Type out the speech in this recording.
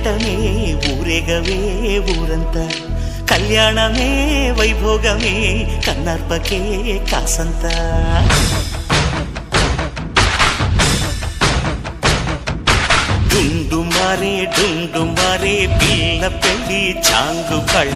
జంటనే ఊరేగవే ఊరంతా కళ్యాణమే వైభోగమే కన్నార్పకే కాసంత డుండుమారే పిల్ల పెళ్లి చాంగు కళ్ళ